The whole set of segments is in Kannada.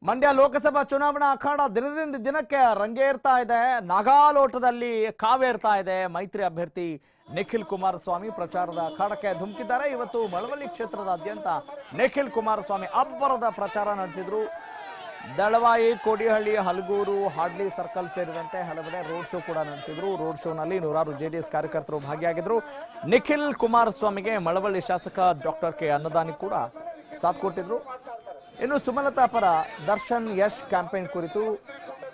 ಮಂಡ್ಯ ಲೋಕಸಭಾ ಚುನಾವಣಾ ಅಖಾಡ ದಿನದಿಂದ ದಿನಕ್ಕೆ ರಂಗೇರ್ತಾ ಇದೆ. ನಾಗಾಲೋಟದಲ್ಲಿ ಕಾವೇರ್ತಾ ಇದೆ. ಮೈತ್ರಿ ಅಭ್ಯರ್ಥಿ ನಿಖಿಲ್ ಕುಮಾರಸ್ವಾಮಿ ಪ್ರಚಾರದ ಅಖಾಡಕ್ಕೆ ಧುಮುಕಿದ್ದಾರೆ. ಇವತ್ತು ಮಳವಳ್ಳಿ ಕ್ಷೇತ್ರದಾದ್ಯಂತ ನಿಖಿಲ್ ಕುಮಾರಸ್ವಾಮಿ ಅಬ್ಬರದ ಪ್ರಚಾರ ನಡೆಸಿದ್ರು. ದಳವಾಯಿ, ಕೋಡಿಹಳ್ಳಿ, ಹಲಗೂರು, ಹಾಡ್ಲಿ ಸರ್ಕಲ್ ಸೇರಿದಂತೆ ಹಲವೆಡೆ ರೋಡ್ ಶೋ ಕೂಡ ನಡೆಸಿದ್ರು. ರೋಡ್ ಶೋನಲ್ಲಿ ನೂರಾರು ಜೆಡಿಎಸ್ ಕಾರ್ಯಕರ್ತರು ಭಾಗಿಯಾಗಿದ್ರು. ನಿಖಿಲ್ ಕುಮಾರಸ್ವಾಮಿಗೆ ಮಳವಳ್ಳಿ ಶಾಸಕ ಡಾಕ್ಟರ್ ಕೆ ಅನ್ನದಾನಿ ಕೂಡ ಸಾಥ್ ಕೊಟ್ಟಿದ್ರು. ಇನ್ನು ಸುಮಲತಾ ಪರ ದರ್ಶನ್ ಯಶ್ ಕ್ಯಾಂಪೇನ್ ಕುರಿತು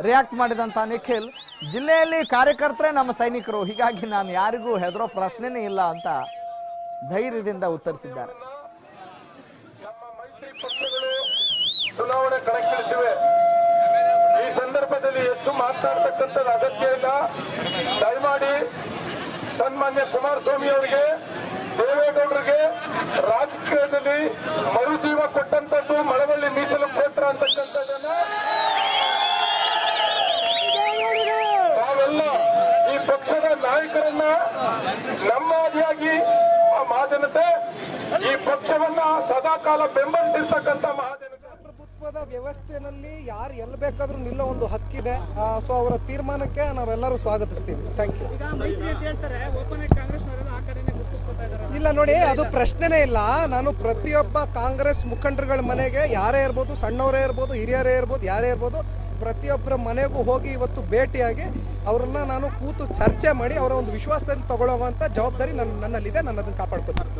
ರಿಯಾಕ್ಟ್ ಮಾಡಿದಂತ ನಿಖಿಲ್, ಜಿಲ್ಲೆಯಲ್ಲಿ ಕಾರ್ಯಕರ್ತರೇ ನಮ್ಮ ಸೈನಿಕರು, ಹೀಗಾಗಿ ನಾನು ಯಾರಿಗೂ ಹೆದರೋ ಪ್ರಶ್ನೆನೇ ಇಲ್ಲ ಅಂತ ಧೈರ್ಯದಿಂದ ಉತ್ತರಿಸಿದ್ದಾರೆ. ಚುನಾವಣೆ ಕಣಕ್ಕಿಳಿಸಿವೆ. ಈ ಸಂದರ್ಭದಲ್ಲಿ ಹೆಚ್ಚು ಮಾತನಾಡತಕ್ಕಂಥದ್ದು ಅಗತ್ಯ ಇಲ್ಲ. ದಯಮಾಡಿ ಸನ್ಮಾನ್ಯ ಕುಮಾರಸ್ವಾಮಿ ಅವರಿಗೆ, ದೇವೇಗೌಡರಿಗೆ ರಾಜಕೀಯದಲ್ಲಿ ಮರುಜೀವ ಕೊಟ್ಟಂತದ್ದು ಮಳವಳ್ಳಿ ಮೀಸಲು ಕ್ಷೇತ್ರ ಅಂತಕ್ಕಂಥದ್ದನ್ನ ನಾವೆಲ್ಲ ಈ ಪಕ್ಷದ ನಾಯಕರನ್ನ ನಮ್ಮ ಆದಿಯಾಗಿ ಆ ಮಹಾಜನತೆ ಈ ಪಕ್ಷವನ್ನ ಸದಾಕಾಲ ಬೆಂಬಲಿಸಿರ್ತಕ್ಕಂಥ ಮಹಾಜನತೆ. ಪ್ರಭುತ್ವದ ವ್ಯವಸ್ಥೆಯಲ್ಲಿ ಯಾರು ಎಲ್ಲಿ ಬೇಕಾದ್ರೂ ನಿಲ್ಲೋ ಒಂದು ಹಕ್ಕಿದೆ. ಸೊ ಅವರ ತೀರ್ಮಾನಕ್ಕೆ ನಾವೆಲ್ಲರೂ ಸ್ವಾಗತಿಸ್ತೀವಿ. Thank you. ಇಲ್ಲ ನೋಡಿ, ಅದು ಪ್ರಶ್ನೆನೇ ಇಲ್ಲ. ನಾನು ಪ್ರತಿಯೊಬ್ಬ ಕಾಂಗ್ರೆಸ್ ಮುಖಂಡರುಗಳ ಮನೆಗೆ ಯಾರೇ ಇರ್ಬೋದು, ಸಣ್ಣವರೇ ಇರ್ಬೋದು, ಹಿರಿಯರೇ ಇರ್ಬೋದು, ಯಾರೇ ಇರ್ಬೋದು, ಪ್ರತಿಯೊಬ್ಬರ ಮನೆಗೂ ಹೋಗಿ ಇವತ್ತು ಭೇಟಿಯಾಗಿ ಅವರನ್ನ ನಾನು ಕೂತು ಚರ್ಚೆ ಮಾಡಿ ಅವರ ಒಂದು ವಿಶ್ವಾಸದಲ್ಲಿ ತಗೊಳ್ಳುವಂಥ ಜವಾಬ್ದಾರಿ ನನ್ನಲ್ಲಿದೆ. ನಾನು ಅದನ್ನು ಕಾಪಾಡ್ಕೊತೀನಿ.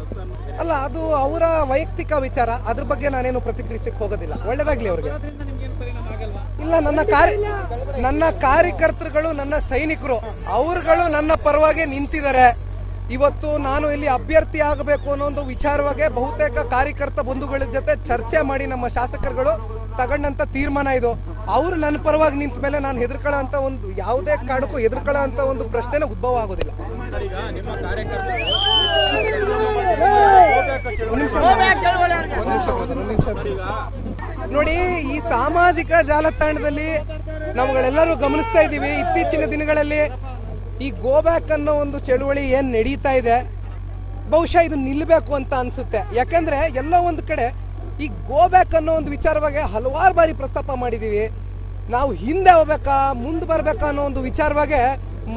ಅಲ್ಲ, ಅದು ಅವರ ವೈಯಕ್ತಿಕ ವಿಚಾರ. ಅದ್ರ ಬಗ್ಗೆ ನಾನೇನು ಪ್ರತಿಕ್ರಿಯಿಸಕ್ಕೆ ಹೋಗೋದಿಲ್ಲ. ಒಳ್ಳೇದಾಗ್ಲಿ ಅವ್ರಿಗೆ. ಇಲ್ಲ, ನನ್ನ ಕಾರ್ಯಕರ್ತರುಗಳು, ನನ್ನ ಸೈನಿಕರು, ಅವರುಗಳು ನನ್ನ ಪರವಾಗಿ ನಿಂತಿದ್ದಾರೆ. ಇವತ್ತು ನಾನು ಇಲ್ಲಿ ಅಭ್ಯರ್ಥಿ ಆಗಬೇಕು ಅನ್ನೋ ಒಂದು ವಿಚಾರವಾಗಿ ಬಹುತೇಕ ಕಾರ್ಯಕರ್ತ ಬಂಧುಗಳ ಜೊತೆ ಚರ್ಚೆ ಮಾಡಿ ನಮ್ಮ ಶಾಸಕರುಗಳು ತಗೊಂಡಂತ ತೀರ್ಮಾನ ಇದು. ಅವರು ನನ್ನ ಪರವಾಗಿ ನಿಂತ ಮೇಲೆ ನಾನು ಹೆದರ್ಕೊಳ್ಳೋ ಅಂತ ಒಂದು ಯಾವುದೇ ಕಾರಣಕ್ಕೂ ಹೆದರ್ಕೊಳ್ಳೋ ಅಂತ ಒಂದು ಪ್ರಶ್ನೆನೇ ಉದ್ಭವ ಆಗೋದಿಲ್ಲ. ನೋಡಿ, ಈ ಸಾಮಾಜಿಕ ಜಾಲತಾಣದಲ್ಲಿ ನಾವುಗಳೆಲ್ಲರೂ ಗಮನಿಸ್ತಾ ಇದ್ದೀವಿ. ಇತ್ತೀಚಿನ ದಿನಗಳಲ್ಲಿ ಈ ಗೋ ಬ್ಯಾಕ್ ಅನ್ನೋ ಒಂದು ಚಳುವಳಿ ಏನ್ ನಡೀತಾ ಇದೆ, ಬಹುಶಃ ಇದು ನಿಲ್ಲಬೇಕು ಅಂತ ಅನ್ಸುತ್ತೆ. ಯಾಕಂದ್ರೆ ಎಲ್ಲೋ ಒಂದು ಕಡೆ ಈ ಗೋ ಬ್ಯಾಕ್ ಅನ್ನೋ ಒಂದು ವಿಚಾರವಾಗಿ ಹಲವಾರು ಬಾರಿ ಪ್ರಸ್ತಾಪ ಮಾಡಿದೀವಿ. ನಾವು ಹಿಂದೆ ಹೋಗ್ಬೇಕಾ ಮುಂದೆ ಬರ್ಬೇಕಾ ಅನ್ನೋ ಒಂದು ವಿಚಾರವಾಗಿ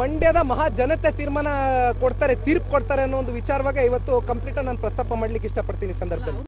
ಮಂಡ್ಯದ ಮಹಾ ಜನತೆ ತೀರ್ಮಾನ ಕೊಡ್ತಾರೆ, ತೀರ್ಪು ಕೊಡ್ತಾರೆ ಅನ್ನೋ ಒಂದು ವಿಚಾರವಾಗಿ ಇವತ್ತು ಕಂಪ್ಲೀಟ್ ನಾನು ಪ್ರಸ್ತಾಪ ಮಾಡ್ಲಿಕ್ಕೆ ಇಷ್ಟಪಡ್ತೀನಿ ಈ ಸಂದರ್ಭದಲ್ಲಿ.